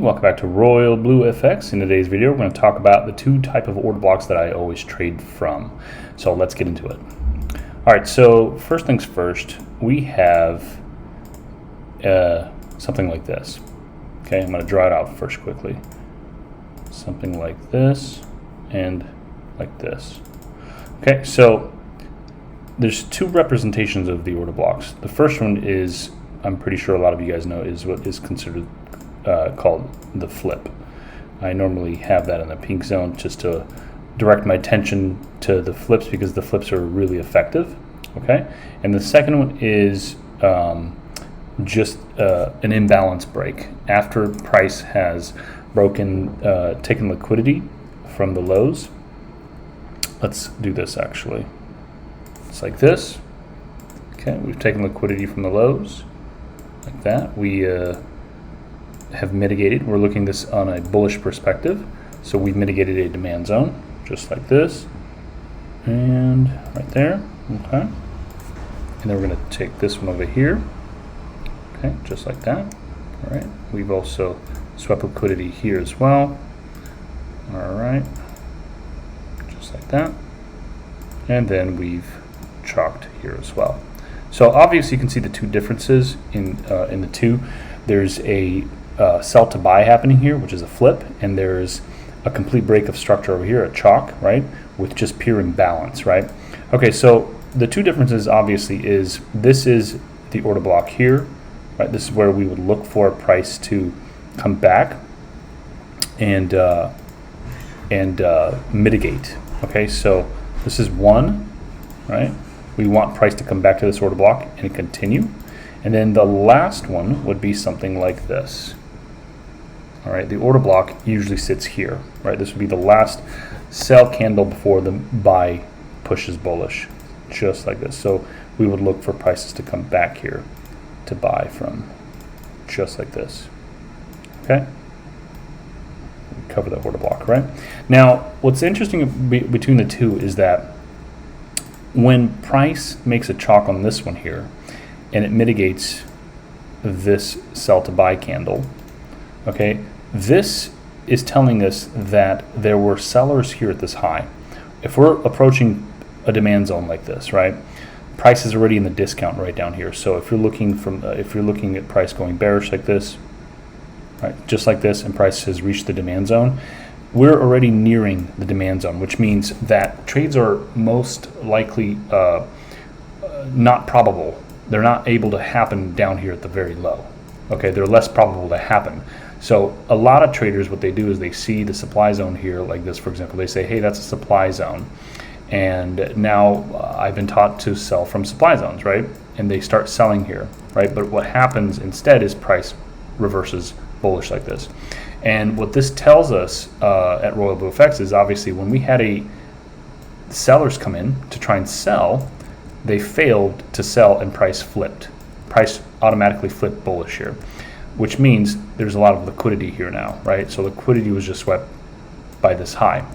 welcome back to Royal Blu FX. In today's video, we're going to talk about the two type of order blocks that I always trade from. So let's get into it. All right, so first things first, we have something like this. Okay, I'm going to draw it out first quickly. Something like this and like this. Okay, so there's two representations of the order blocks. The first one is, I'm pretty sure a lot of you guys know, is what is considered called the flip. I normally have that in the pink zone just to direct my attention to the flips because the flips are really effective. Okay, and the second one is just an imbalance break after price has broken, taken liquidity from the lows. Let's do this actually. It's like this. Okay, we've taken liquidity from the lows like that. We have mitigated. We're looking this on a bullish perspective, so we've mitigated a demand zone just like this and right there. Okay, and then we're going to take this one over here. Okay, just like that. All right, we've also swept liquidity here as well. All right, just like that, and then we've chalked here as well. So obviously you can see the two differences in the two. There's a sell to buy happening here, which is a flip, and there's a complete break of structure over here, a chalk, right, with just pure imbalance, right? Okay, so the two differences obviously is this is the order block here, right? This is where we would look for a price to come back and mitigate. Okay, so this is one, right? We want price to come back to this order block and continue. And then the last one would be something like this. All right, the order block usually sits here, right? This would be the last sell candle before the buy pushes bullish, just like this. So we would look for prices to come back here to buy from, just like this. Okay? Cover the order block, right? Now, what's interesting between the two is that when price makes a chalk on this one here, and it mitigates this sell to buy candle, okay, this is telling us that there were sellers here at this high. If we're approaching a demand zone like this, right, price is already in the discount right down here. So if you're looking if you're looking at price going bearish like this, right, just like this, and price has reached the demand zone, we're already nearing the demand zone, which means that trades are most likely not probable. They're not able to happen down here at the very low. Okay, they're less probable to happen. So a lot of traders, what they do is they see the supply zone here like this, for example. They say, hey, that's a supply zone. And now I've been taught to sell from supply zones, right? And they start selling here, right? But what happens instead is price reverses bullish like this. And what this tells us at Royal Blu FX is obviously when we had sellers come in to try and sell, they failed to sell and price flipped. Price automatically flipped bullish here, which means there's a lot of liquidity here now, right? So liquidity was just swept by this high.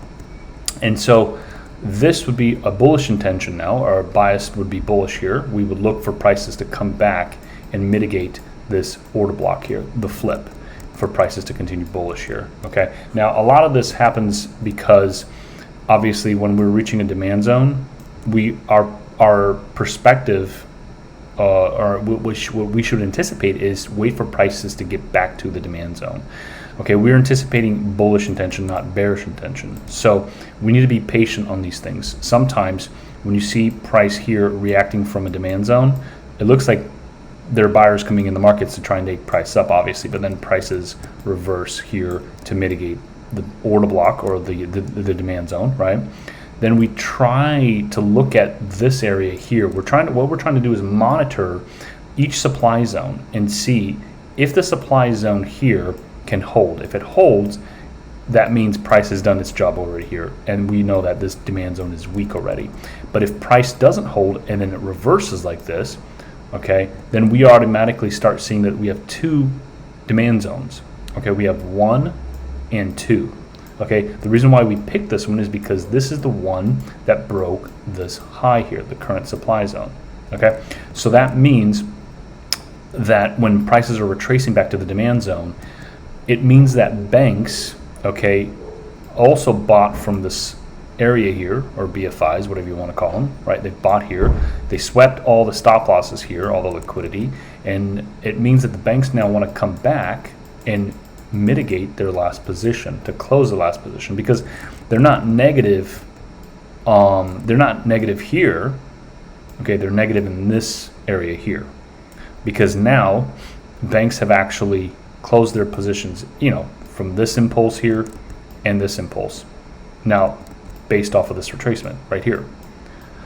And so this would be a bullish intention now. Our bias would be bullish here. We would look for prices to come back and mitigate this order block here, the flip, for prices to continue bullish here. Okay, now a lot of this happens because obviously when we're reaching a demand zone, our perspective or what we should anticipate is wait for prices to get back to the demand zone. Okay, we're anticipating bullish intention, not bearish intention. So we need to be patient on these things. Sometimes when you see price here reacting from a demand zone, it looks like there are buyers coming in the markets to try and take price up, obviously, but then prices reverse here to mitigate the order block or the demand zone, right? Then we try to look at this area here. What we're trying to do is monitor each supply zone and see if the supply zone here can hold. If it holds, that means price has done its job already here, and we know that this demand zone is weak already. But if price doesn't hold and then it reverses like this, okay, then we automatically start seeing that we have two demand zones. Okay, we have 1 and 2. Okay, the reason why we picked this one is because this is the one that broke this high here, the current supply zone. Okay, so that means that when prices are retracing back to the demand zone, it means that banks, okay, also bought from this area here, or BFIs, whatever you want to call them, right? They bought here, they swept all the stop losses here, all the liquidity, and it means that the banks now want to come back and mitigate their last position, to close the last position, because they're not negative. They're not negative here, okay? They're negative in this area here, because now banks have actually closed their positions, you know, from this impulse here and this impulse. Now, based off of this retracement right here.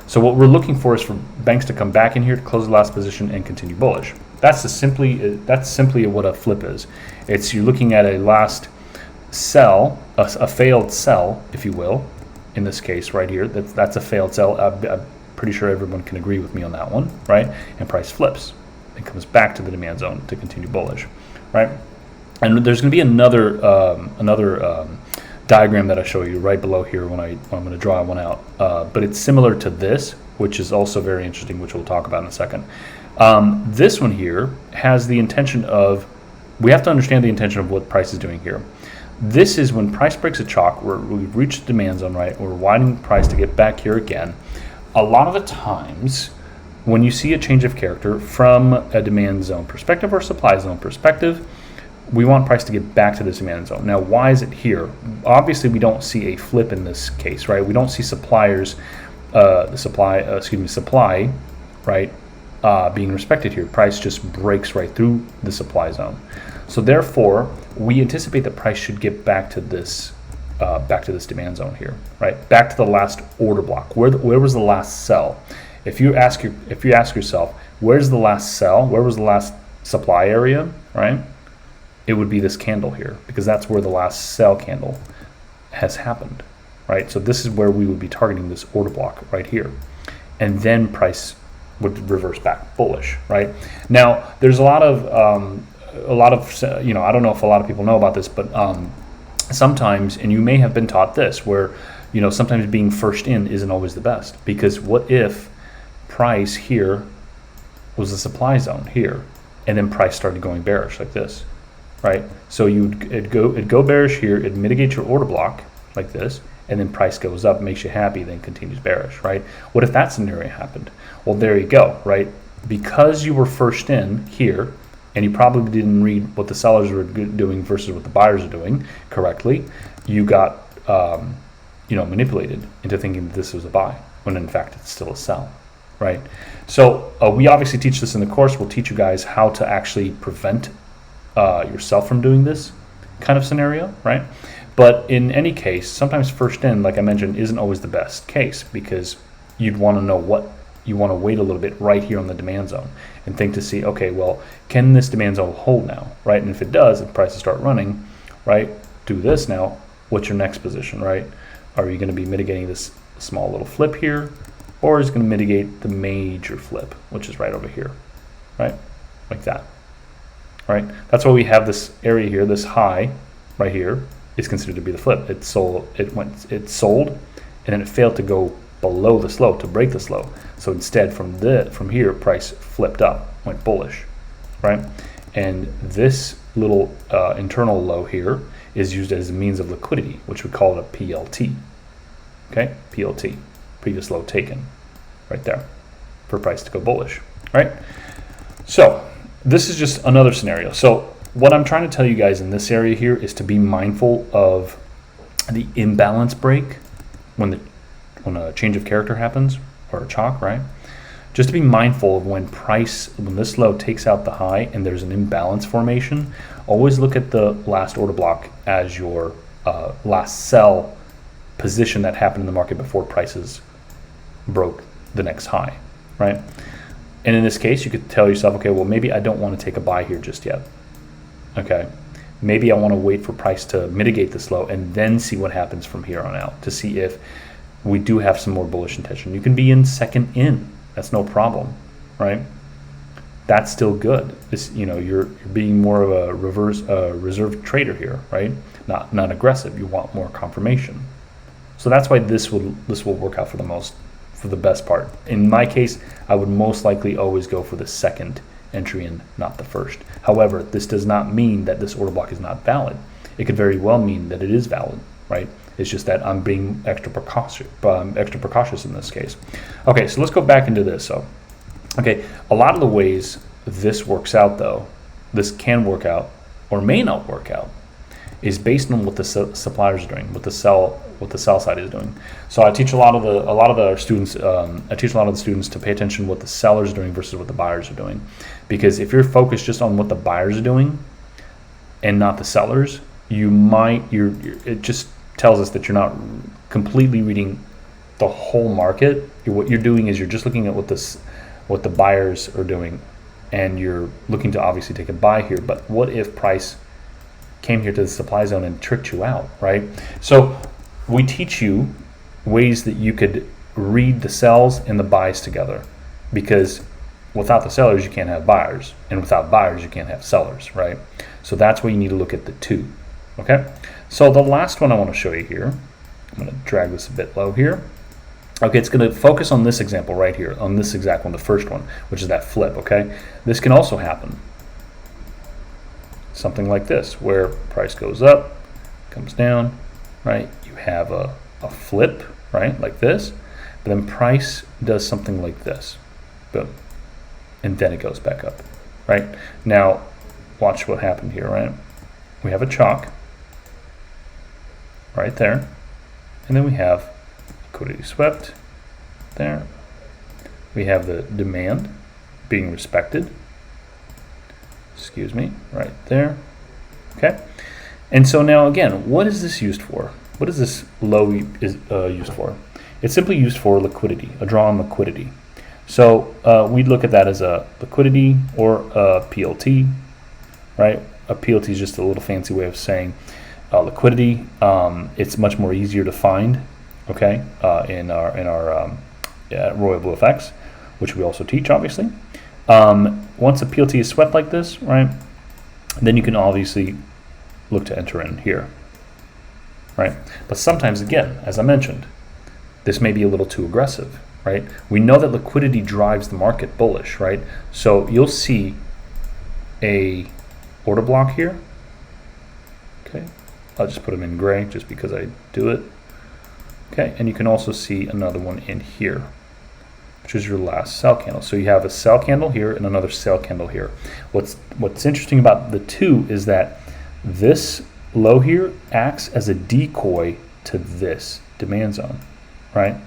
So what we're looking for is for banks to come back in here to close the last position and continue bullish. That's simply what a flip is. It's you're looking at a last sell, a failed sell, if you will. In this case right here, that's a failed sell. I'm pretty sure everyone can agree with me on that one, right? And price flips. It comes back to the demand zone to continue bullish, right? And there's going to be another diagram that I show you right below here when I'm going to draw one out. But it's similar to this, which is also very interesting, which we'll talk about in a second. This one here has the intention of, we have to understand the intention of what price is doing here. This is when price breaks a chalk, we've reached the demand zone, right? We're widening price to get back here again. A lot of the times, when you see a change of character from a demand zone perspective or supply zone perspective, we want price to get back to this demand zone. Now, why is it here? Obviously, we don't see a flip in this case, right? We don't see suppliers, supply, right, being respected here. Price just breaks right through the supply zone. So therefore, we anticipate that price should get back to this demand zone here, right? Back to the last order block. Where was the last sell? If you ask yourself, where's the last sell? Where was the last supply area, right? It would be this candle here, because that's where the last sell candle has happened, right? So this is where we would be targeting this order block right here, and then price would reverse back bullish, right? Now, there's a lot of you know, I don't know if a lot of people know about this, but sometimes, and you may have been taught this, where, you know, sometimes being first in isn't always the best, because what if price here was the supply zone here, and then price started going bearish like this? Right, so it'd go bearish here, it'd mitigate your order block like this, and then price goes up, makes you happy, then continues bearish, right? What if that scenario happened? Well, there you go, right? Because you were first in here, and you probably didn't read what the sellers were doing versus what the buyers are doing correctly, you got you know, manipulated into thinking that this was a buy, when in fact it's still a sell, right? So we obviously teach this in the course. We'll teach you guys how to actually prevent yourself from doing this kind of scenario, right? But in any case, sometimes first in, like I mentioned, isn't always the best case, because you'd want to know what you want to wait a little bit right here on the demand zone and think to see, okay, well, can this demand zone hold now, right? And if it does, if prices start running, right, do this now, what's your next position, right? Are you going to be mitigating this small little flip here, or is it going to mitigate the major flip, which is right over here, right? Like that. Right, that's why we have this area here. This high right here is considered to be the flip. It sold, and then it failed to go below the slow, to break the slow. So instead, from here, price flipped up, went bullish, right? And this little internal low here is used as a means of liquidity, which we call it a PLT. Okay, PLT, previous low taken, right there, for price to go bullish, right? So this is just another scenario. So what I'm trying to tell you guys in this area here is to be mindful of the imbalance break when a change of character happens, or a chalk, right? Just to be mindful of when this low takes out the high and there's an imbalance formation. Always look at the last order block as your last sell position that happened in the market before prices broke the next high, right? And in this case, you could tell yourself, okay, well, maybe I don't want to take a buy here just yet. Okay, maybe I want to wait for price to mitigate this low and then see what happens from here on out to see if we do have some more bullish intention. You can be in second in. That's no problem, right? That's still good. You're being more of a reserve trader here, right? Not aggressive. You want more confirmation. So that's why this will work out for the best part. In my case, I would most likely always go for the second entry in, not the first. However, this does not mean that this order block is not valid. It could very well mean that it is valid, right? It's just that I'm being extra precautious in this case. Okay, so let's go back into this. So, okay, a lot of the ways this works out, though, this can work out or may not work out, is based on what the suppliers are doing, what the sell side is doing. So I teach a lot of the students. I teach a lot of the students to pay attention to what the sellers are doing versus what the buyers are doing, because if you're focused just on what the buyers are doing and not the sellers, it just tells us that you're not completely reading the whole market. What you're doing is you're just looking at what the buyers are doing, and you're looking to obviously take a buy here. But what if price came here to the supply zone and tricked you out, right? So we teach you ways that you could read the sells and the buys together, because without the sellers you can't have buyers, and without buyers you can't have sellers, right? So that's why you need to look at the two. Okay, so the last one I want to show you here, I'm going to drag this a bit low here. Okay, it's going to focus on this example right here, on this exact one, the first one, which is that flip. Okay, this can also happen. Something like this, where price goes up, comes down, right? You have a flip, right, like this, but then price does something like this, boom, and then it goes back up, right? Now, watch what happened here, right? We have a chalk right there, and then we have liquidity swept there. We have the demand being respected, excuse me, right there. Okay, and so now again, what is this used for? What is this low used for? It's simply used for liquidity, a draw on liquidity. So we'd look at that as a liquidity or a PLT, right? A PLT is just a little fancy way of saying liquidity. It's much more easier to find, okay, in our Royal Blu FX, which we also teach, obviously. Once a PLT is swept like this, right, then you can obviously look to enter in here, right? But sometimes, again, as I mentioned, this may be a little too aggressive, right? We know that liquidity drives the market bullish, right? So you'll see a order block here. Okay, I'll just put them in gray just because I do it. Okay, and you can also see another one in here, which is your last sell candle. So you have a sell candle here and another sell candle here. What's interesting about the two is that this low here acts as a decoy to this demand zone, right?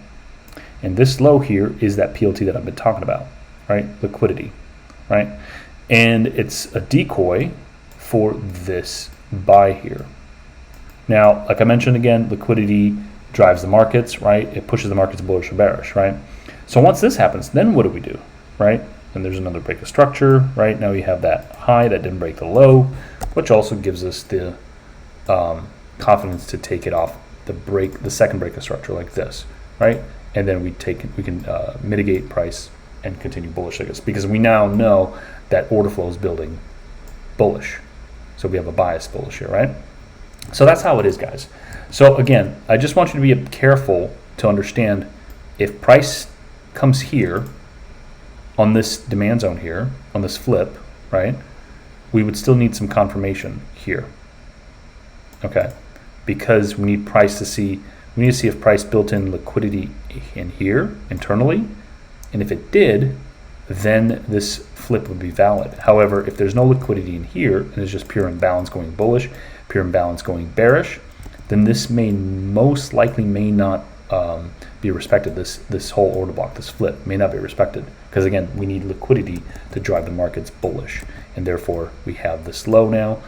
And this low here is that PLT that I've been talking about, right? Liquidity, right? And it's a decoy for this buy here. Now, like I mentioned again, liquidity drives the markets, right? It pushes the markets bullish or bearish, right? So once this happens, then what do, right? And there's another break of structure, right? Now we have that high that didn't break the low, which also gives us the confidence to take it off the second break of structure like this, right? And then we can mitigate price and continue bullish like this, because we now know that order flow is building bullish. So we have a bias bullish here, right? So that's how it is, guys. So again, I just want you to be careful to understand if price comes here on this demand zone here, on this flip, right, we would still need some confirmation here, okay, because we need price to see, we need to see if price built in liquidity in here internally, and if it did, then this flip would be valid. However, if there's no liquidity in here and it's just pure imbalance going bullish, pure imbalance going bearish, then this may most likely may not be respected. This whole order block, this flip, may not be respected, because again, we need liquidity to drive the markets bullish, and therefore we have this low now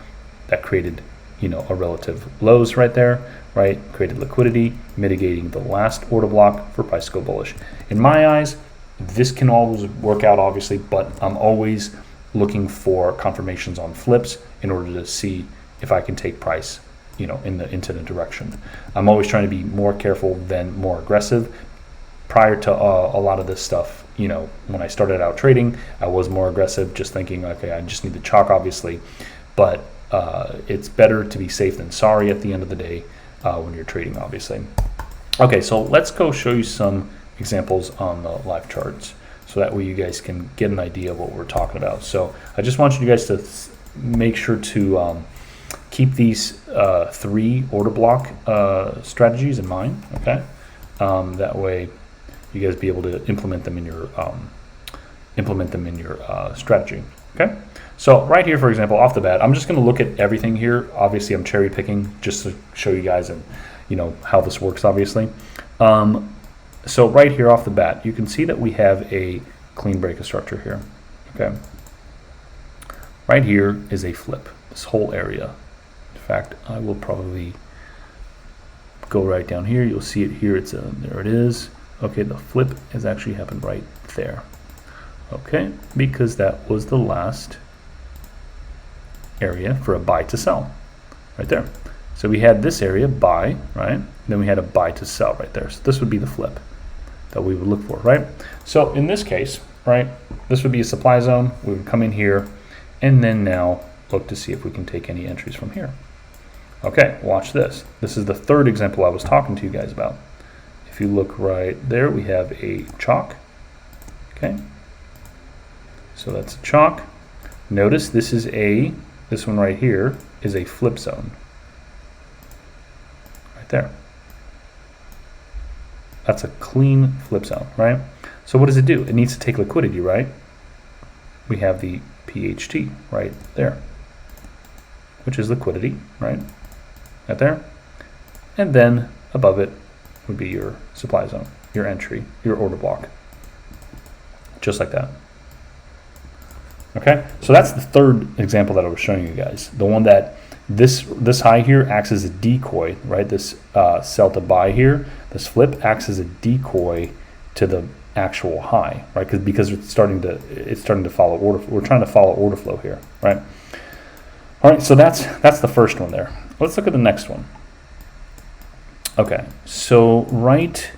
that created, a relative lows right there, right? Created liquidity, mitigating the last order block for price to go bullish. In my eyes, this can always work out, obviously, but I'm always looking for confirmations on flips in order to see if I can take price, into the direction. I'm always trying to be more careful than more aggressive. Prior to a lot of this stuff, when I started out trading, I was more aggressive, just thinking, okay, I just need the chalk, obviously, but it's better to be safe than sorry at the end of the day when you're trading, obviously. Okay, so let's go show you some examples on the live charts. so that way you guys can get an idea of what we're talking about. So I just want you guys to make sure to keep these 3 order block strategies in mind, okay? That way you guys be able to implement them in your strategy, okay? So right here, for example, off the bat, I'm just going to look at everything here. Obviously, I'm cherry picking just to show you guys and how this works, obviously. So right here off the bat, you can see that we have a clean break of structure here, okay? Right here is a flip, this whole area. In fact, I will probably go right down here. You'll see it here. There it is. Okay, the flip has actually happened right there. Okay, because that was the last area for a buy to sell, right there. So we had this area buy, right? Then we had a buy to sell right there. So this would be the flip that we would look for, right? So in this case, right, this would be a supply zone. We would come in here and then now look to see if we can take any entries from here. Okay, watch this. This is the 3rd example I was talking to you guys about. If you look right there, we have a chalk. Okay, so that's a chalk. Notice this one right here is a flip zone. Right there. That's a clean flip zone, right? So what does it do? It needs to take liquidity, right? We have the PHT right there, which is liquidity, right? Right there. And then above it would be your supply zone, your entry, your order block. Just like that. Okay, so that's the 3rd example that I was showing you guys. The one that this high here acts as a decoy, right? This sell to buy here, this flip acts as a decoy to the actual high, right? Because it's starting to follow order. We're trying to follow order flow here, right? All right, so that's the first one there. Let's look at the next one. Okay, so right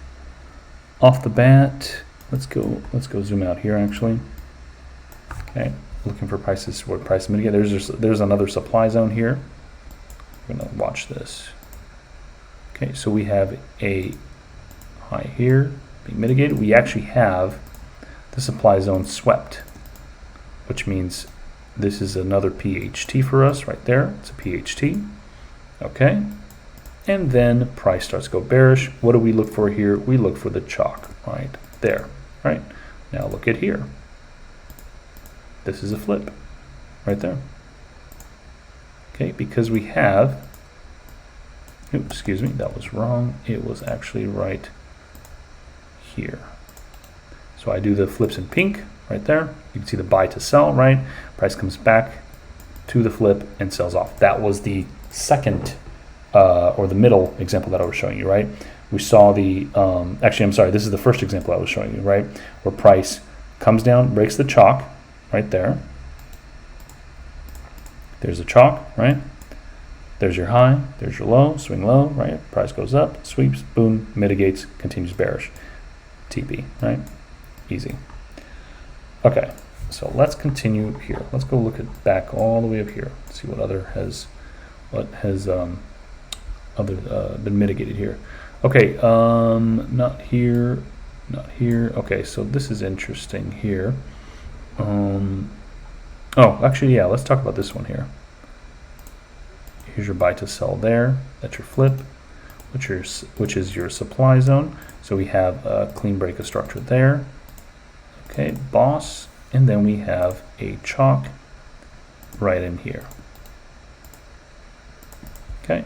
off the bat, let's go zoom out here actually. Okay, looking for prices, what price mitigate. There's another supply zone here. We're gonna watch this. Okay, so we have a high here being mitigated. We actually have the supply zone swept, which means this is another PHT for us right there. It's a PHT. Okay, and then price starts to go bearish. What do we look for here? We look for the chalk right there. Right, now look at here. This is a flip right there. Okay, because we have, oops, excuse me, that was wrong. It was actually right here. So I do the flips in pink right there. You can see the buy to sell, right? Price comes back to the flip and sells off. That was the second or the middle example that I was showing you, right? We saw the, actually, I'm sorry, this is the first example I was showing you, right? Where price comes down, breaks the chalk right there. There's a chalk, right? There's your high, there's your low, swing low, right? Price goes up, sweeps, boom, mitigates, continues bearish. TP, right? Easy. Okay, so let's continue here. Let's go look at back all the way up here. See what has been mitigated here. Okay, not here, not here. Okay, so this is interesting here. Oh, actually, yeah, let's talk about this one here. Here's your buy to sell there. That's your flip, which is your supply zone. So we have a clean break of structure there. Okay, boss, and then we have a chalk right in here. Okay,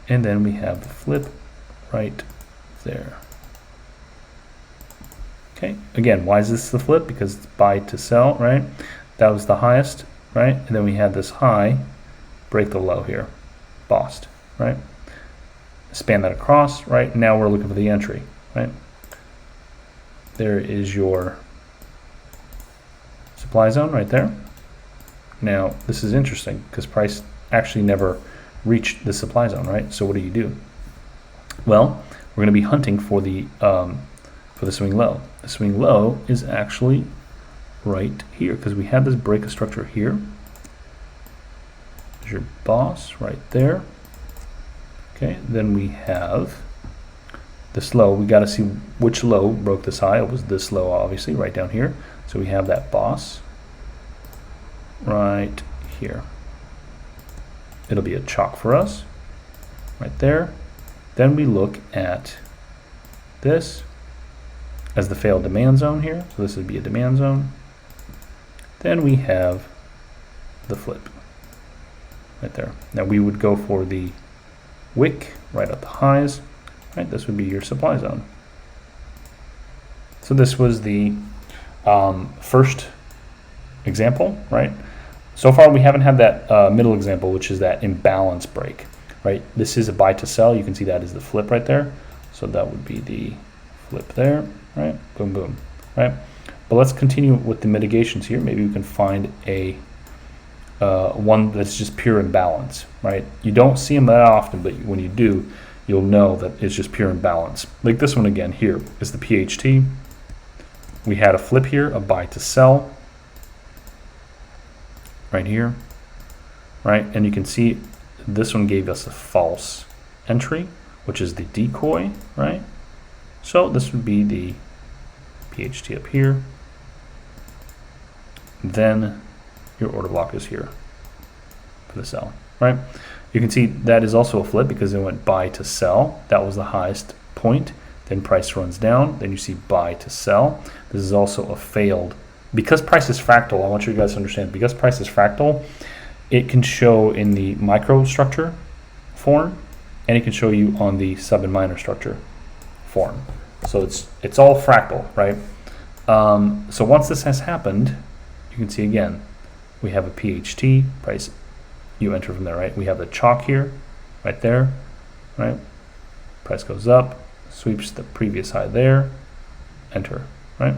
and then we have the flip right there. Okay, again, why is this the flip? Because it's buy to sell, right? That was the highest, right? And then we had this high, break the low here, bossed, right? Span that across, right? Now we're looking for the entry, right? There is your supply zone right there. Now, this is interesting because price actually never reached the supply zone, right? So what do? Well, we're going to be hunting for the swing low. The swing low is actually right here because we have this break of structure here. There's your boss right there. Okay, then we have this low, we got to see which low broke this high. It was this low, obviously, right down here. So we have that boss right here. It'll be a chalk for us right there. Then we look at this as the failed demand zone here. So this would be a demand zone. Then we have the flip right there. Now we would go for the wick right at the highs. Right, this would be your supply zone. So this was the first example, right? So far we haven't had that middle example, which is that imbalance break, right? This is a buy to sell. You can see that is the flip right there. So that would be the flip there, right? Boom, boom, right? But let's continue with the mitigations here. Maybe we can find a one that's just pure imbalance, right? You don't see them that often, but when you do, you'll know that it's just pure imbalance. Like this one again here is the PHT. We had a flip here, a buy to sell right here, right? And you can see this one gave us a false entry, which is the decoy, right? So this would be the PHT up here. Then your order block is here for the sell, right? You can see that is also a flip because it went buy to sell. That was the highest point. Then price runs down. Then you see buy to sell. This is also a failed. Because price is fractal, I want you guys to understand, because price is fractal, it can show in the microstructure form, and it can show you on the sub and minor structure form. So it's all fractal, right? So once this has happened, you can see again, we have a PHT price. You enter from there, right? We have the chalk here, right there, right? Price goes up, sweeps the previous high there, enter, right?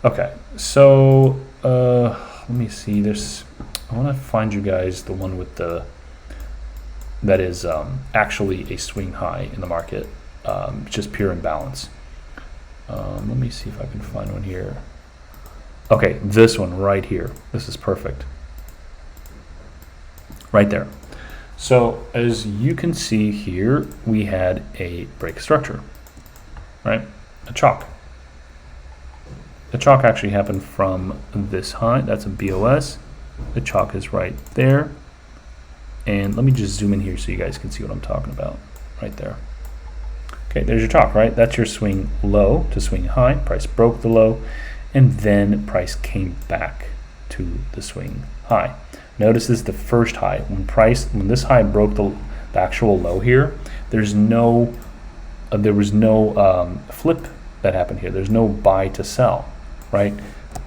Okay, so let me see. I want to find you guys the one with the that is actually a swing high in the market, just pure imbalance. Let me see if I can find one here. Okay, this one right here. This is perfect. Right there. So as you can see here, we had a break structure, right? A chalk. The chalk actually happened from this high. That's a BOS. The chalk is right there. And let me just zoom in here so you guys can see what I'm talking about. Right there. Okay, there's your chalk, right? That's your swing low to swing high. Price broke the low, and then price came back to the swing high. Notice this is the first high. When this high broke the actual low here, there was no flip that happened here. There's no buy to sell, right?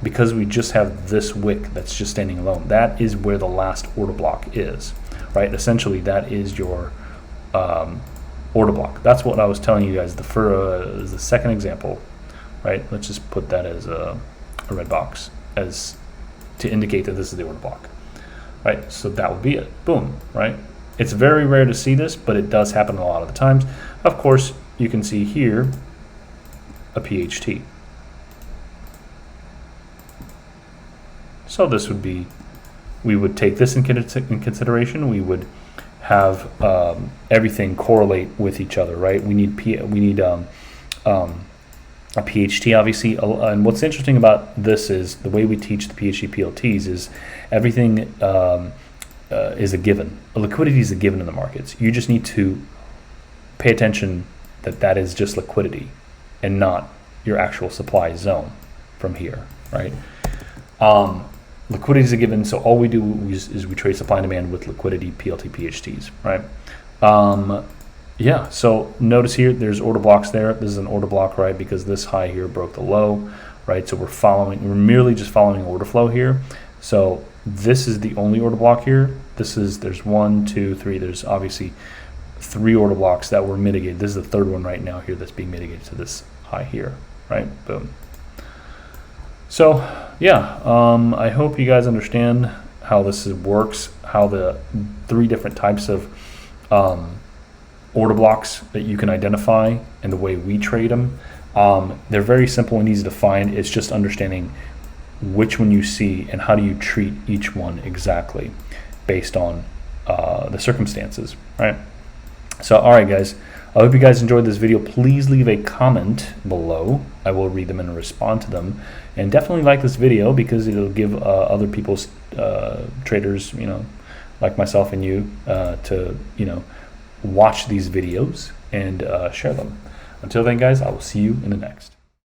Because we just have this wick that's just standing alone. That is where the last order block is, right? Essentially, that is your order block. That's what I was telling you guys. The second example, right? Let's just put that as a red box as to indicate that this is the order block. Right, so that would be it. Boom, right? It's very rare to see this, but it does happen a lot of the times. Of course, you can see here a PHT. So this would be, we would take this in consideration. We would have everything correlate with each other, right? We need a PHT, obviously, and what's interesting about this is the way we teach the PHT PLTs is everything is a given. Liquidity is a given in the markets. You just need to pay attention that that is just liquidity and not your actual supply zone from here, right? Liquidity is a given, so all we do is we trade supply and demand with liquidity PLT PHTs, right? Yeah, so notice here, there's order blocks there. This is an order block, right? Because this high here broke the low, right? So we're merely just following order flow here. So this is the only order block here. There's 1, 2, 3. There's obviously 3 order blocks that were mitigated. This is the third one right now here that's being mitigated to this high here, right? Boom. So yeah, I hope you guys understand how this works, how the 3 different types of order blocks that you can identify and the way we trade them. They're very simple and easy to find. It's just understanding which one you see and how do you treat each one exactly based on the circumstances, right? So all right guys, I hope you guys enjoyed this video. Please leave a comment below. I will read them and respond to them. And definitely like this video because it'll give other people's traders, like myself and you, to watch these videos and share them. Until then, guys, I will see you in the next.